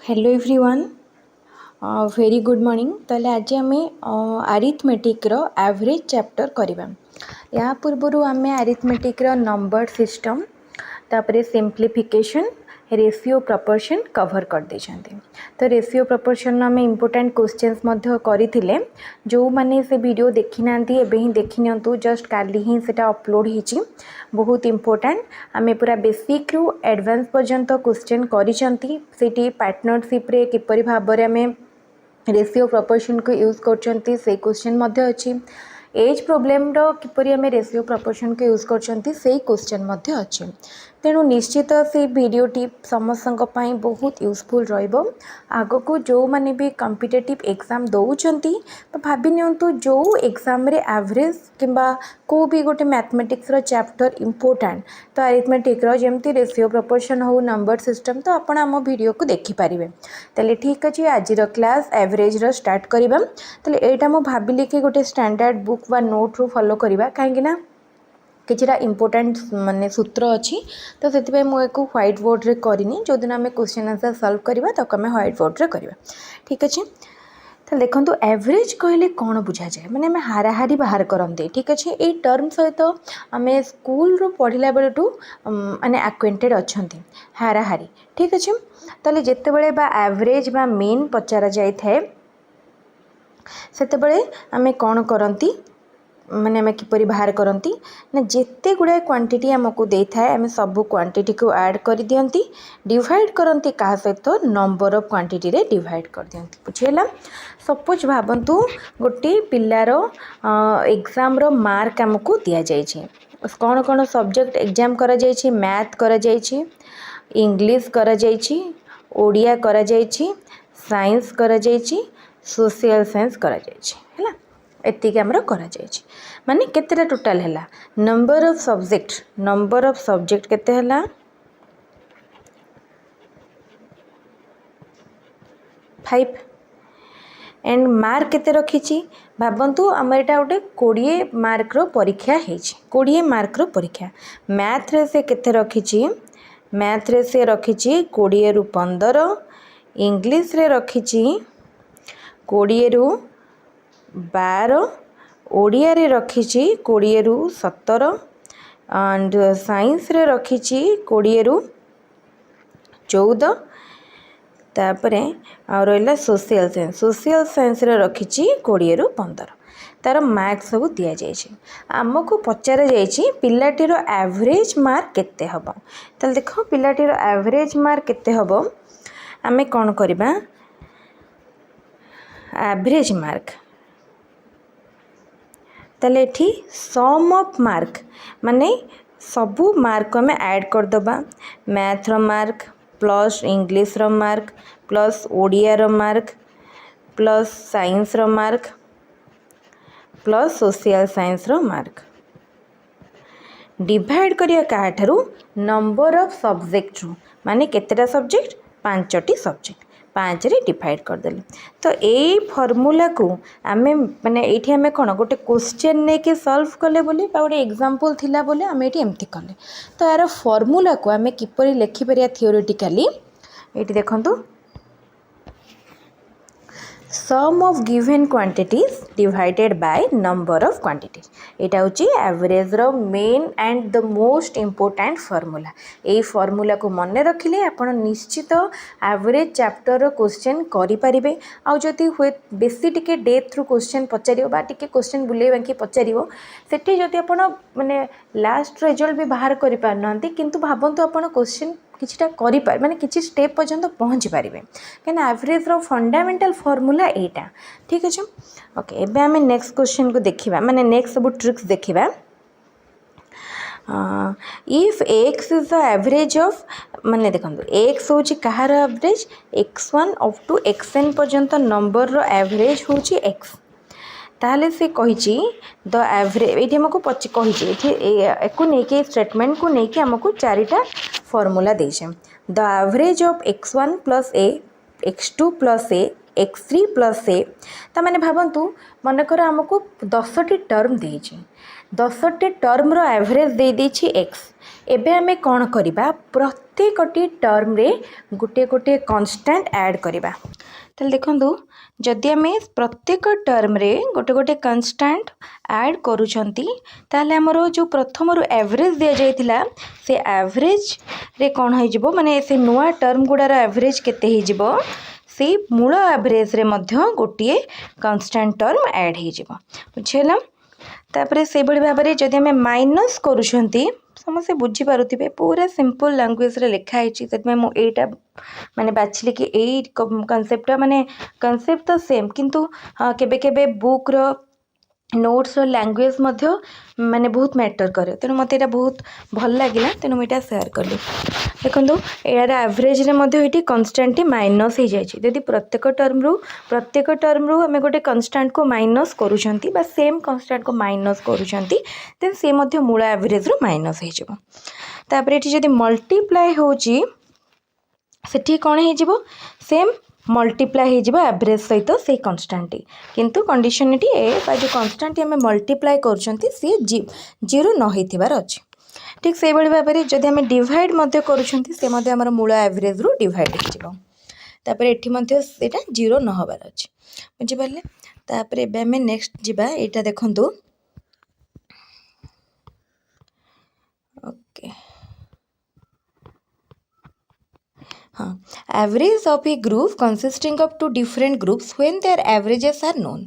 Hello everyone very good morning. ताले आज आम अरिथमेटिक रो एवरेज चैप्टर करवा। या पूर्व आम अरिथमेटिक रो नंबर सिस्टम तापरे सिंप्लिफिकेशन रेशियो प्रपोर्शन कवर कर देछंती। तो रेशियो प्रपोर्शन आम इम्पोर्टेंट क्वेश्चंस मध्य करथिले। जो माने से वीडियो देखि नांती एबे ही देखि नियंतु, जस्ट काली ही सेटा अपलोड हिची। बहुत इम्पोर्टेंट आम पूरा बेसिक रु एडवांस पर्यंत क्वेश्चन करिसंती। सेठी पार्टनरशिप रे किपरि भाबरे आम रेशियो प्रपोर्शन को यूज करचंती से क्वेश्चन मध्य अछि। एज प्रोब्लेम रो किपरि आम रेशियो प्रपोर्शन को यूज करचंती से क्वेश्चन मध्य अछि। तेणु निश्चित से वीडियोटी समस्तक पई बहुत यूजफुल रहिबो। आगो को जो माने भी कॉम्पिटिटिव एग्जाम दउचंती तो भाबी नियंतु जो एग्जाम रे एवरेज किंबा को भी गोटे मैथमेटिक्स रो चैप्टर इम्पोर्टेंट तो अरिथमेटिक रो जेमती रेशियो प्रपोर्शन हो नंबर सिस्टम तो आपण आम वीडियो को देखि पारिबे। तले ठीक अछि, आज रो क्लास एवरेज रो स्टार्ट करिबा। तले एटा मो भाबिली कि गोटे स्टैंडर्ड बुक वा नोट रो फॉलो करिबा, काहेकि ना किछिटा इम्पोर्टेंट माने सूत्र अच्छी। तो से मुझे व्हाइट बोर्ड रे करनी। जो दिन आम क्वेश्चन आंसर सॉल्व करवा तो आम व्हाइट बोर्ड रे करवा। ठीक अच्छे। तो देखो एवरेज कहले कौन बुझा जाए, माने आम हाराहारी बाहर करते। ठीक अच्छे। ये टर्म सहित आम स्कूल रू पढ़ला बेलू माने एक्वेंटेड अच्छा हाराहारी। ठीक अच्छे। ताले जिते बड़े बा एवरेज बा मीन पचारा जाए थे सेते आम कौन करती माने आम किपरि बाहर करती ना, जिते गुड़ाए क्वांटिटी आमको दे थाए आम सब क्वांटिटी को ऐड कर दियंती, डिवाइड करती क्या सहित नंबर ऑफ क्वांटिटी रे डिवाइड कर दियंती। बुझीगला। सपोज भावंतु गोटे पिलार एग्जाम रो मार्क आमको दिया जाइए। कौन कौन सब्जेक्ट एग्जाम करा जाइए, मैथ करा जाइए, इंग्लिश करा जाइए, ओडिया करा जाइए, साइंस करा जाइए, सोशल साइंस करा जाइए। है एतिक आमर करा जाइए। माने केतेटा टोटाल है नंबर ऑफ सब्जेक्ट केते हला 5 एंड मार्क केते रखिछि भाबंतु आम एटा गोटे 20 मार्क रो परीक्षा हेछि। 20 मार्क रो परीक्षा मैथ रे से केते रखिछि, मैथ रे से रखिछि 20 रु 15, इंग्लिश रे रखिछि 20 रु 12, ओडिया रे रखिछि 20 रु 17 एंड साइंस रे रखिछि 20 रु 14। तापरे आ रहिला सोशल साइंस रे रखिछि 20 रु 15। तार मार्क सब दिया जाइछि। आमको पचारा जाइछि पिलाटीर एवरेज मार्क केते हबो। ताले देखो पिलाटीर एवरेज मार्क केते हबो। आमे कोन करबा एवरेज मार्क ताले एठी सम ऑफ मार्क माने सबू मार्क आम ऐड कर दबा। मैथ रो मार्क प्लस इंग्लिश रो मार्क प्लस ओडिया रो मार्क प्लस साइंस रो मार्क प्लस सोशल साइंस रो मार्क डिवाइड करिया काठारू नंबर ऑफ सब्जेक्ट रू, माने केतेटा सब्जेक्ट 5टी सब्जेक्ट 5 रे डिवाइड कर देले। तो ए फॉर्मूला को आमे माने एठी आमे कोन गोटे क्वेश्चन ने के सॉल्व कले बोले बा गोटे एग्जांपल थिला बोले आमे एठी एम्ति कले। तो यार फॉर्मूला को आमे किपरि लेखि परिया थियोरेटिकली एठी देखंतु sum of given quantities divided by number of quantities। एटा होची एवरेज रो मेन and the most important formula. ए फॉर्मूला को मन रखिले आपण निश्चित एवरेज चैप्टर रो क्वेश्चन करि परिबे। आ जति हुए बेसी टिके डेप्थ थ्रू क्वेश्चन पचारियो बा टिके क्वेश्चन बुले बाकी पचारियो सेठी जति आपण माने लास्ट रिजल्ट भी बाहर करि पारनंती, किंतु भाबंतु आपण क्वेश्चन किछटा करि पार माने किछि स्टेप पर्यंत पहुँची पारिबे, कहना एवरेज रो फंडामेंटल फॉर्मूला एटा। ठीक अछि। ओके एबे हमें नेक्स्ट क्वेश्चन को देखिबा, माने नेक्स्ट सब ट्रिक्स देखिबा। If x is the average of माने देखंतु x होची कहार average x1 up to xn पर्यंत नंबर रो एवरेज होची x। ताले से कहिची द एवरेज एठी हमको पछ कहिची एठी एको नेके स्टेटमेंट को नेके हमको चारिटा फॉर्मूला देछे। The average of x1 plus a x2 plus a x3 plus a ता माने भाबंतु मन कर हमको 10टी टर्म देछे। 10ଟି ଟର୍ମର ଆଭରେଜ ଦେଇଦେଇଛି x। ଏବେ ଆମେ କ'ଣ କରିବା, ପ୍ରତ୍ୟେକଟି ଟର୍ମରେ ଗୋଟିଏ ଗୋଟିଏ କନଷ୍ଟାଣ୍ଟ ଆଡ଼୍ କରିବା। ତାହେଲେ ଦେଖନ୍ତୁ, ଯଦି ଆମେ ପ୍ରତ୍ୟେକ ଟର୍ମରେ ଗୋଟେ ଗୋଟେ କନଷ୍ଟାଣ୍ଟ ଆଡ଼୍ କରୁଛନ୍ତି, ତାହେଲେ ଆମର ଯେଉଁ ପ୍ରଥମରୁ ଆଭରେଜ ଦିଆଯାଇଥିଲା ସେ ଆଭରେଜରେ କ'ଣ ହେଇଯିବ, ମାନେ ସେ ନୂଆ ଟର୍ମ ଗୁଡ଼ାର ଆଭରେଜ କେତେ ହେଇଯିବ, ସେଇ ମୂଳ ଆଭରେଜରେ ମଧ୍ୟ ଗୋଟିଏ କନଷ୍ଟାଣ୍ଟ ଟର୍ମ ଆଡ଼୍ ହେଇଯିବ। ବୁଝିହେଲା? ତାପରେ ସେଇଭଳି ଭାବରେ ଯଦି ଆମେ ମାଇନସ୍ କରୁଛନ୍ତି, ସମସ୍ତେ ବୁଝିପାରୁଥିବେ, ପୁରା ସିମ୍ପଲ୍ ଲାଙ୍ଗୁଏଜରେ ଲେଖା ହେଇଛି, ସେଥିପାଇଁ ମୁଁ ଏଇଟା ମାନେ ବାଛିଲି କି ଏଇ କନସେପ୍ଟଟା, ମାନେ କନସେପ୍ଟ ତ ସେମ୍, କିନ୍ତୁ କେବେ କେବେ ବୁକ୍ର ନୋଟ୍ସର ଲାଙ୍ଗୁଏଜ ମଧ୍ୟ ମାନେ ବହୁତ ମ୍ୟାଟର୍ କରେ, ତେଣୁ ମୋତେ ଏଇଟା ବହୁତ ଭଲ ଲାଗିଲା, ତେଣୁ ମୁଁ ଏଇଟା ସେୟାର କଲି। ଦେଖନ୍ତୁ, ଏହାର ଆଭରେଜରେ ମଧ୍ୟ ଏଇଠି କନଷ୍ଟାଣ୍ଟଟି ମାଇନସ୍ ହେଇଯାଇଛି। ଯଦି ପ୍ରତ୍ୟେକ ଟର୍ମରୁ ଆମେ ଗୋଟେ କନଷ୍ଟାଣ୍ଟକୁ ମାଇନସ୍ କରୁଛନ୍ତି ବା ସେମ୍ କନଷ୍ଟାଣ୍ଟକୁ ମାଇନସ୍ କରୁଛନ୍ତି, ଦେନ୍ ସେ ମଧ୍ୟ ମୂଳ ଆଭରେଜରୁ ମାଇନସ୍ ହେଇଯିବ। ତାପରେ ଏଠି ଯଦି ମଲ୍ଟିପ୍ଲାଏ ହେଉଛି, ସେଠି କ'ଣ ହେଇଯିବ, ସେମ୍ ମଲ୍ଟିପ୍ଲାଏ ହେଇଯିବ ଆଭରେଜ ସହିତ ସେଇ କନଷ୍ଟାଣ୍ଟଟି, କିନ୍ତୁ କଣ୍ଡିସନ୍ ଏଠି ଏ ବା ଯେଉଁ କନଷ୍ଟାଣ୍ଟଟି ଆମେ ମଲ୍ଟିପ୍ଲାଏ କରୁଛନ୍ତି ସିଏ 0 ନ ହେଇଥିବାର ଅଛି। ଠିକ୍ ସେଇଭଳି ଭାବରେ ଯଦି ଆମେ ଡିଭାଇଡ଼ ମଧ୍ୟ କରୁଛନ୍ତି, ସେ ମଧ୍ୟ ଆମର ମୂଳ ଆଭରେଜରୁ ଡିଭାଇଡ଼ ହେଇଯିବ। ତାପରେ ଏଠି ମଧ୍ୟ ସେଇଟା 0 ନ ହେବାର ଅଛି। ବୁଝିପାରିଲେ? ତାପରେ ଏବେ ଆମେ ନେକ୍ସଟ ଯିବା, ଏଇଟା ଦେଖନ୍ତୁ। ଓକେ, ହଁ, average of a group consisting of two different groups when their averages are known।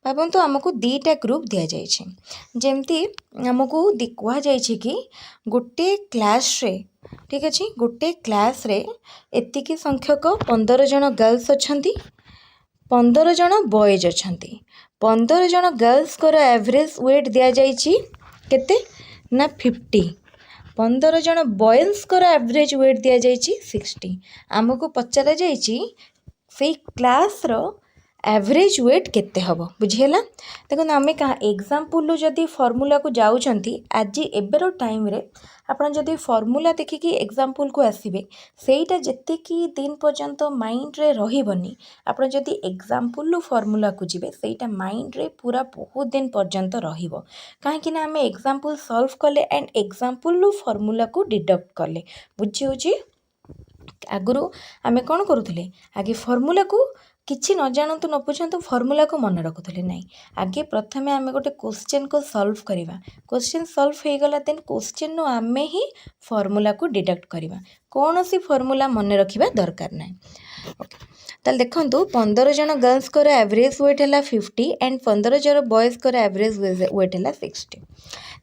ଭାବନ୍ତୁ, ଆମକୁ ଦୁଇଟା ଗ୍ରୁପ୍ ଦିଆଯାଇଛି। ଯେମିତି ଆମକୁ କୁହାଯାଇଛି କି ଗୋଟେ କ୍ଲାସ୍ରେ, ଠିକ୍ ଅଛି, ଗୋଟେ କ୍ଲାସ୍ରେ ଏତିକି ସଂଖ୍ୟକ 15 ଜଣ ଗର୍ଲସ୍ ଅଛନ୍ତି, 15 ଜଣ ବଏଜ୍ ଅଛନ୍ତି। 15 ଜଣ ଗର୍ଲସ୍ଙ୍କର ଆଭରେଜ ୱେଟ୍ ଦିଆଯାଇଛି କେତେ ନା 50। 15 ଜଣ ବଏଜ୍ଙ୍କର ଆଭରେଜ ୱେଟ୍ ଦିଆଯାଇଛି 60। ଆମକୁ ପଚରାଯାଇଛି ସେଇ କ୍ଲାସ୍ର ଆଭରେଜ ୱେଟ୍ କେତେ ହେବ। ବୁଝିହେଲା? ଦେଖନ୍ତୁ, ଆମେ ଏକ୍ଜାମ୍ପଲ୍ରୁ ଯଦି ଫର୍ମୁଲାକୁ ଯାଉଛନ୍ତି, ଆଜି ଏବେର ଟାଇମ୍ରେ ଆପଣ ଯଦି ଫର୍ମୁଲା ଦେଖିକି ଏକ୍ଜାମ୍ପଲ୍କୁ ଆସିବେ, ସେଇଟା ଯେତିକି ଦିନ ପର୍ଯ୍ୟନ୍ତ ମାଇଣ୍ଡରେ ରହିବନି, ଆପଣ ଯଦି ଏକ୍ଜାମ୍ପଲ୍ରୁ ଫର୍ମୁଲାକୁ ଯିବେ, ସେଇଟା ମାଇଣ୍ଡରେ ପୁରା ବହୁତ ଦିନ ପର୍ଯ୍ୟନ୍ତ ରହିବ। କାହିଁକିନା ଆମେ ଏକ୍ଜାମ୍ପଲ୍ ସଲ୍ଭ କଲେ ଆଣ୍ଡ ଏକ୍ଜାମ୍ପଲ୍ରୁ ଫର୍ମୁଲାକୁ ଡିଡକ୍ଟ କଲେ। ବୁଝିହେଉଛି? ଆଗରୁ ଆମେ କ'ଣ କରୁଥିଲେ, ଆଗେ ଫର୍ମୁଲାକୁ କିଛି ନ ଜାଣନ୍ତୁ ନ ବୁଝନ୍ତୁ ଫର୍ମୁଲାକୁ ମନେ ରଖୁଥିଲେ। ନାହିଁ, ଆଗେ ପ୍ରଥମେ ଆମେ ଗୋଟେ କୋଶ୍ଚିନ୍କୁ ସଲ୍ଭ କରିବା। କୋଶ୍ଚିନ୍ ସଲ୍ଭ ହେଇଗଲା, ଦେନ୍ କୋଶ୍ଚିନ୍ରୁ ଆମେ ହିଁ ଫର୍ମୁଲାକୁ ଡିଡକ୍ଟ କରିବା। କୌଣସି ଫର୍ମୁଲା ମନେ ରଖିବା ଦରକାର ନାହିଁ। ଓକେ, ତାହେଲେ ଦେଖନ୍ତୁ, 15 ଜଣ ଗର୍ଲସ୍ଙ୍କର ଆଭରେଜ ୱେଟ୍ ହେଲା 50 ଆଣ୍ଡ 15 ଜଣ ବଏଜ୍ଙ୍କର ଆଭରେଜ ୱେଟ୍ ହେଲା 60।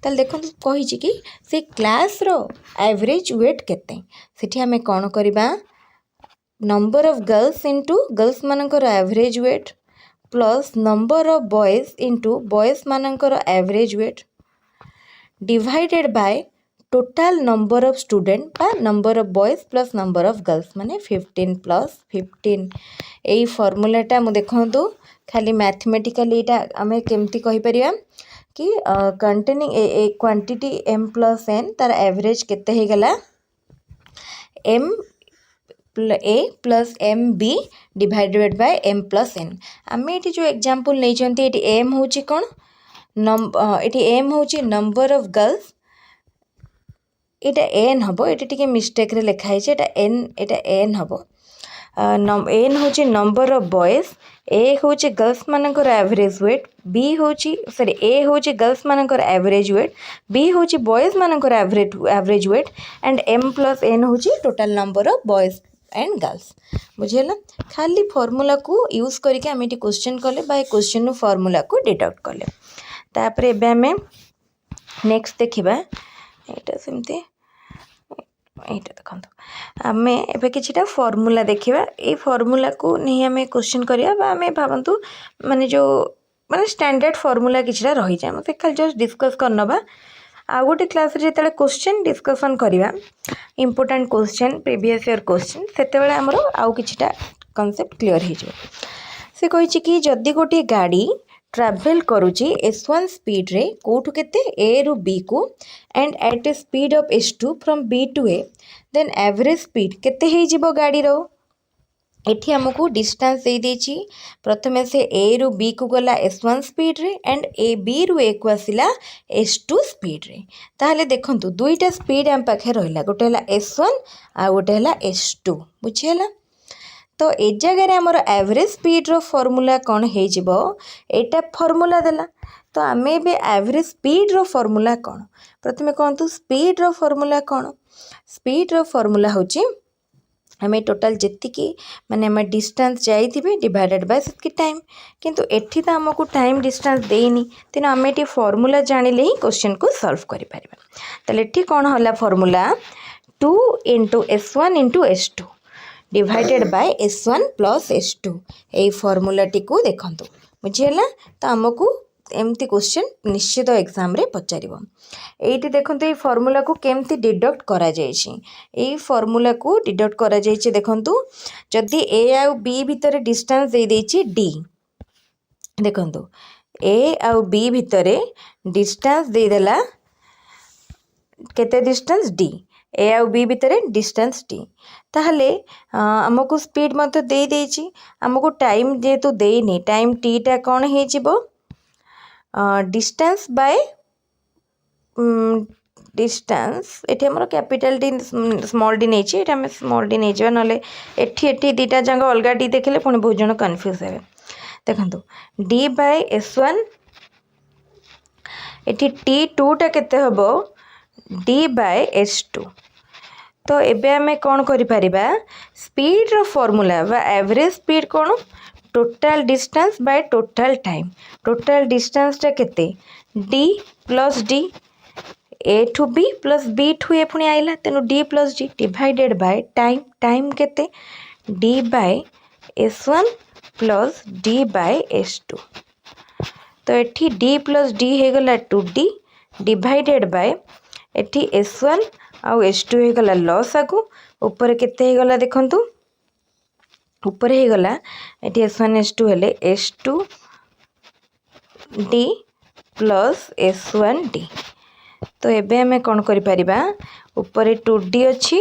ତାହେଲେ ଦେଖନ୍ତୁ, କହିଛି କି ସେ କ୍ଲାସ୍ର ଆଭରେଜ ୱେଟ୍ କେତେ। ସେଠି ଆମେ କ'ଣ କରିବା, ନମ୍ବର ଅଫ୍ ଗର୍ଲସ୍ ଇଣ୍ଟୁ ଗର୍ଲସ୍ମାନଙ୍କର average weight plus number of boys into ବଏଜ୍ମାନଙ୍କର average weight divided by total number of student ବା number of boys plus number of girls, ମାନେ 15 ପ୍ଲସ୍ 15। ଏଇ ଫର୍ମୁଲାଟା ମୁଁ ଦେଖନ୍ତୁ, ଖାଲି ମ୍ୟାଥମେଟିକାଲି ଏଇଟା ଆମେ କେମିତି କହିପାରିବା कि containing A quantity m plus n तार एवरेज केते हे गला m a plus m b divided by m plus n। आम ये जो एग्जांपल नहीं चंती ये m होची कौन ये m होची नंबर ऑफ गर्ल्स, ये n हबो, ये टिके मिस्टेक रे लिखा है n हबो। एन हूँ नंबर ऑफ बॉयज, ए हूँ गर्ल्स मानकर एवरेज वेट, बी हूँ सॉरी ए हूँ गर्ल्स मानकर एवरेज वेट, बी हूँ बॉयज मानकर average weight and m plus n हूँ total number of boys and girls. बुझेगा? खाली फॉर्मूला को यूज करके आम ये क्वेश्चन कले बा क्वेश्चन फॉर्मूला को डिडक्ट कले। तापर एबे आमे नेक्स्ट देखिबा, एटा सेमती এইটা দেখନ୍ତୁ ଆମେ ଏବେ କିଛିଟା ଫର୍ମୁଲା ଦେଖିବା। ଏଇ ଫର୍ମୁଲାକୁ ନେଇ ଆମେ କ୍ୱେଶ୍ଚନ୍ କରିବା ବା ଆମେ ଭାବନ୍ତୁ ମାନେ ଯେଉଁ ମାନେ ଷ୍ଟାଣ୍ଡାର୍ଡ଼ ଫର୍ମୁଲା କିଛିଟା ରହିଯାଏ, ଆମେ ଖାଲି ଜଷ୍ଟ ଡିସ୍କସ୍ କରିନେବା। ଆଉ ଗୋଟେ କ୍ଲାସ୍ରେ ଯେତେବେଳେ କ୍ୱେଶ୍ଚନ୍ ଡିସ୍କସନ୍ କରିବା, important question, previous year question, ସେତେବେଳେ ଆମର ଆଉ କିଛିଟା କନସେପ୍ଟ କ୍ଲିଅର୍ ହେଇଯିବ। ସେ କହିଛି କି ଯଦି ଗୋଟିଏ ଗାଡ଼ି ट्राभेल करुच्ची S1 स्पीड रे कौटू केते A रु B को and at a speed of S2 from B to A, then average speed केते ही जीवो गाड़ी रो एठी हमको डिस्टेंस दे देछि प्रथमे से ए रु बी को गला S1 स्पीड रे एंड ए बी रु ए को आसिला S2 स्पीड रे। ताहले देखंतु दुईटा स्पीड हम पाखे रहिला गोटे हला S1 आ गोटे हला S2 बुझियला। तो ए जगह आमर एवरेज स्पीड रो फॉर्मूला कौन हो जिवो एटा फॉर्मूला देला। तो आमे बे एवरेज स्पीड रो फॉर्मूला कौन प्रथमे कहतु स्पीड रो फॉर्मूला कौन। स्पीड रो फॉर्मूला होची हमें टोटाल जेतिकी माने हम डिस्टेंस जाइथिबे डिवाइडेड बाय सेतिकी टाइम किंतु एठी तो हमको टाइम डिस्टेंस देनी तेना हमें टी फॉर्मूला जानिले ही क्वेश्चन को सॉल्व करि परिबा। तले एठी कोन होला formula 2 * S1 * S2 divided by S1 + S2 a formula T को देखंतु बुझियला। तो हमको एमती क्वेश्चन निश्चित एग्जाम रे पचारिबो। एठी देखंतु ए फॉर्मूला को केमती डिडक्ट करा जायछि। ए फॉर्मूला को डिडक्ट करा जायछि देखंतु जदी ए आ बी भितर डिस्टेंस दे देछि d देखंतु ए आ बी भितर डिस्टेंस दे देला केते डिस्टेंस d ए आ बी भितर डिस्टेंस d ताहले हमको स्पीड मते दे देछि हमको टाइम जेतु देनी टाइम t टा कोन हे जिवो डिस्टेंस बाय डिस्टेंस एठी हमर कैपिटल डी स्मॉल डी नै छै एटा हम स्मॉल डी नै छै नले एठी दीटा जंग अलगा डी देखले पुनी बहुत जन कंफ्यूज हेबे। देखंतु d बाय S1 एठी t2 टा केते हबो d बाय S2। तो एबे हमें कौन करि परिबा स्पीड रो फार्मूला बा एवरेज स्पीड कौन total distance by total time. Total distance टा केते d plus d a to b plus b to a पुणी आइला तेनु d plus d divided by time. Time केते d by S1 plus d by S2। तो एठी d plus d हे गला 2d divided by एठी S1 आउ S2 हे गला लॉस आगु ऊपर केते हे गला देखंतु ऊपर हे गला एठी S1 S2 हेले S2 d plus S1 d। तो एबे हमें कौन करि परिबा ऊपर 2d अछि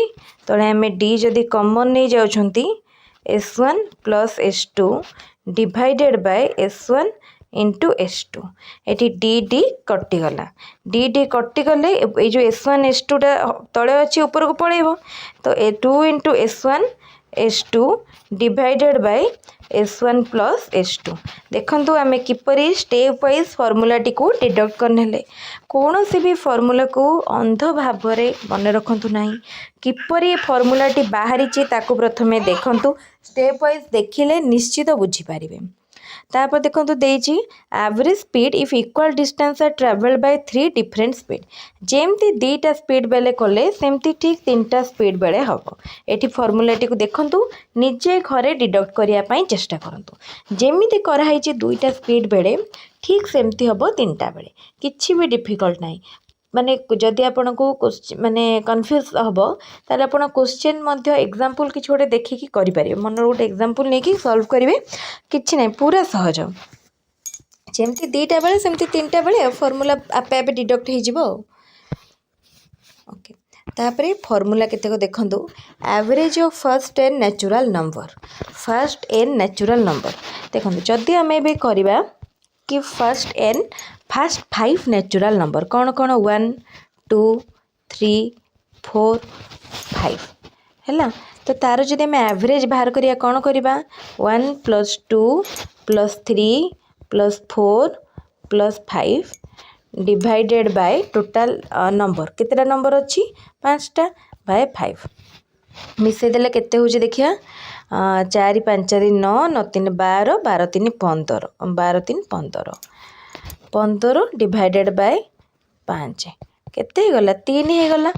तळे हमें d जदी कॉमन नै जाउछंती S1 plus S2 divided by S1 into S2 eighty dd कटि गला dd कटि गले ए जो S1 S2 टा तळे अछि ऊपर को पळेबो। तो 2 into S1 S2 divided by S1 plus S2। देखंतु आमे किपरि स्टेप वाइज फॉर्मूला टी को डिडक्ट करनेले कौन सी भी फॉर्मूला को अंध भाव रे मन रखंतु नाही किपरि फॉर्मूला टी बाहरी छि ताको प्रथमे देखंतु स्टेप वाइज देखिले निश्चित बुझी पारिबे। तापर देखंतु देछि average speed if equal distance are travelled by 3 different speed जेमती दीटा स्पीड बेले कले सेमती ठीक तीनटा स्पीड बेले हबो। एठी फॉर्मूला टी को देखंतु निजे घरे डिडक्ट करिया पई चेष्टा करंतु जेमिति करा हैछि दुईटा स्पीड बेले ठीक सेमती हबो तीनटा बेले किछि भी डिफिकल्ट नाही। माने जदि आपन को माने कन्फ्यूज हबो ताले आपन क्वेश्चन मध्य एग्जांपल किछ गोटे देखिकी करि परिबे मन गोटे एग्जांपल नेकी सॉल्व करिवे किछि नाही पूरा सहज जेमती दीटा बेले सेमती तीनटा बेले फार्मूला आपे आपे डिडक्ट हे जिवो। ओके तापरे फार्मूला केते को देखंतु average of first n natural number first n natural number देखंतु जदि हमें बे करबा कि फर्स्ट 5 नेचुरल नंबर कौन कौन 1 2 3 4 5 है। तो तार जदि आम एवरेज बाहर करिया कौन करवा 1 + 2 + 3 + 4 + 5 डिवाइडेड बाय टोटल नंबर केतेटा नंबर अच्छी 5टा बाय 5 मिसे देले केते होची देखिया 4 5 9 9 3 12 12 3 15 12 3 15 15 डिवाइडेड बाय 5 केते हे गला 3 हे गला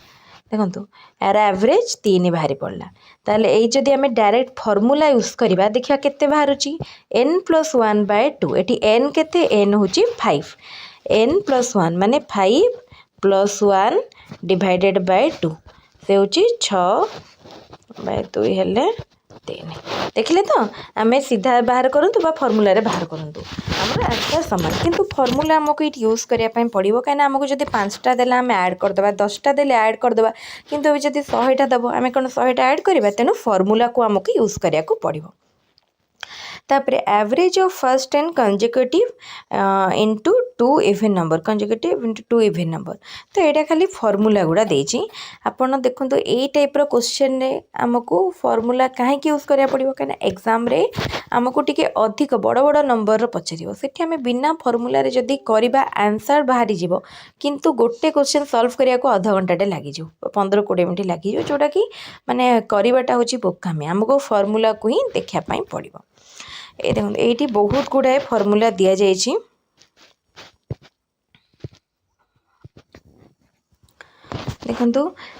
देखंतु यार एवरेज 3 बाहरी पड़ला। ताले ए जदि हमें डायरेक्ट फार्मूला यूज करबा देखिया केते बाहरुची n + 1/2 एठी n केते n होची 5 n + 1 माने 5 + 1 डिवाइडेड बाय 2 से होची 6/2 हेले 3 देखिले तो आम सीधा बाहर करूँ बा फर्मूला बाहर करूँ आमर आंसर सामान किंतु फर्मूला आमको ये यूज करने पड़ो कहीं आमको जब 5टा देला आम ऐड करदे 10टा देले ऐड करदे किंतु अभी जब 100टा दब आम कौन 100टा ऐड करवा तेणु फर्मूला को आमको यूज करने पड़ो तापर average of first and consecutive into 2 even number consecutive into 2 even number तो यहाँ खाली फर्मूला गुड़ा देजी आपण देखो ये टाइप रो क्वेश्चन रे आमको फर्मूला कहीं यूज करा पड़ो कहीं एग्जाम रे आमको टिके अधिक बड़ बड़ नंबर पचार से आम बिना फर्मूला रे जदि करबा आंसर बाहरी जीवो किंतु गोटे क्वेश्चन सॉल्व करिया को आधा घंटाटे लगी 15-20 मिनट लगी जोटा कि माने करवाटा हूँ बोकामी आमको फर्मूला को ही देखापी पड़ो ये देखो ये बहुत गुड़ाए फर्मूला दि जाइए देखो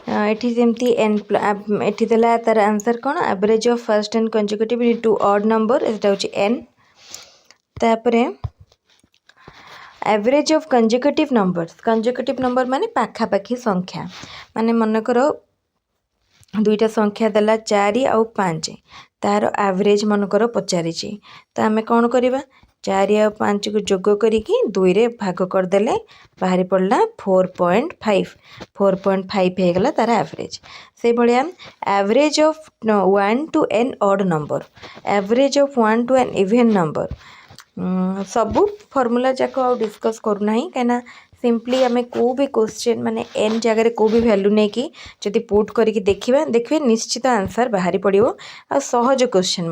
ये जमती एन एटी देला तार आंसर कौन average of first and consecutive two odd number एटा होची एन तापरे एवरेज ऑफ कंसेक्यूटिव नंबर माने पाखापाखी संख्या माने मन करो दुईटा संख्या देला 4 आउ 5 तार एवरेज मनकर पचारि तो आम कौन करवा 4 आउ 5 को जोग करिकी 2 रे भाग करदेले बाहरी पड़ला 4.5 होगला तार एवरेज से भाया average of 1 to n odd number average of 1 to n even number सबू फॉर्मूला जाक डिस्कस करूना कहीं सिंपली आम को भी क्वेश्चन माने एन जगह को भी वैल्यू नहीं कि जदि पुट करके देखिए निश्चित आंसर बाहरी पड़ो आ सहज क्वेश्चन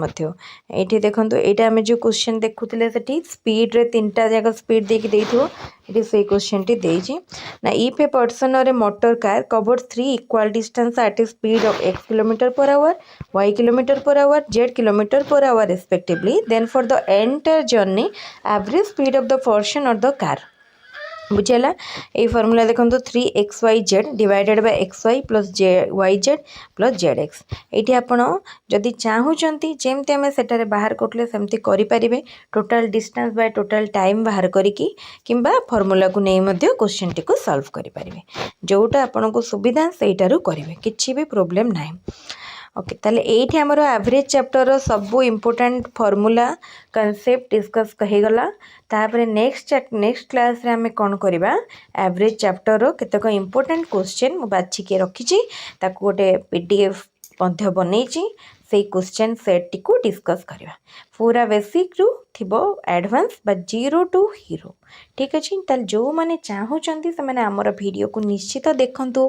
ये देखो यहाँ आम जो क्वेश्चन देखुले स्पीड रे 3टा जगह स्पीड देके ये से क्वेश्चन टी देजी ना if a person or a motor car cover 3 equal distance at a speed of x km/h y km/h z km/h respectively then for the entire journey average speed of the person or the car बुझेगा ये formula देखो 3xyz divided by xy plus yz plus zx ये आपड़ जदि चाहूँगी जमती आम से बाहर करूँ सेमती करें total distance by total time बाहर करी फॉर्मूला को नहीं क्वेश्चन टी को सॉल्व करें जोटा आपन को सुविधा सेटारू करेंगे किसी भी प्रोब्लेम ना ओके ताले ये आमर एवरेज चैप्टर सबू इम्पोर्टेंट फॉर्मूला कॉन्सेप्ट डिस्कस होगला तापर नेक्स्ट क्लास रे आमे कौन करवा एवरेज चैप्टर केतक इम्पोर्टेंट क्वेश्चन मु बाछिके रखी गोटे पीडीएफ बनई से क्वेश्चन सेट टी को डिस्कस करवा पूरा बेसिक रू थिबो एडवांस बा 0 to हीरो ठीक अच्छे ताल जो माने चाहूँगी से माने आमर वीडियो को निश्चित देखंतु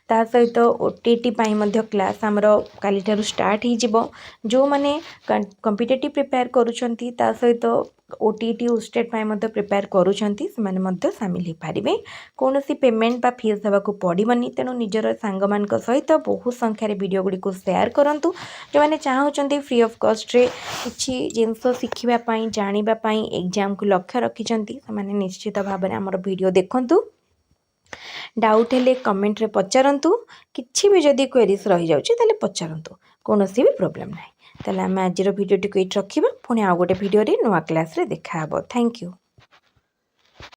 ता सहित ओटीटी पाई मध्य क्लास आमर काली ठारू स्टार्ट हो जो माने कॉम्पिटिटिव प्रिपेयर करूछंती ता सहित ओटीटी स्टेट पाई मध्य प्रिपेयर करूछंती से माने मध्य शामिल हो पारिबे कोनोसी पेमेंट बा फीस देबाकू पड़िबनी तेणु निजर सांगमानक सहित बहुत संख्यार वीडियो गुडी को शेयर करंतु जो माने चाहूछंती फ्री ऑफ कॉस्ट रे किछि जिंस शिखिबा पाई जानिबा पाई एग्जाम को लक्ष्य रखिछंती से माने निश्चित भाव में हमर वीडियो देखंतु डाउट हेले कमेंट रे पचारंतु किछि भी जदि क्वेरीज रही जाउछि ताले पचारंतु कोनोसी भी प्रॉब्लम नाही ताले हम आज वीडियो टी को रखिबा पुणी आ गोटे वीडियो रे नवा क्लास रे देखा हबो थैंक यू।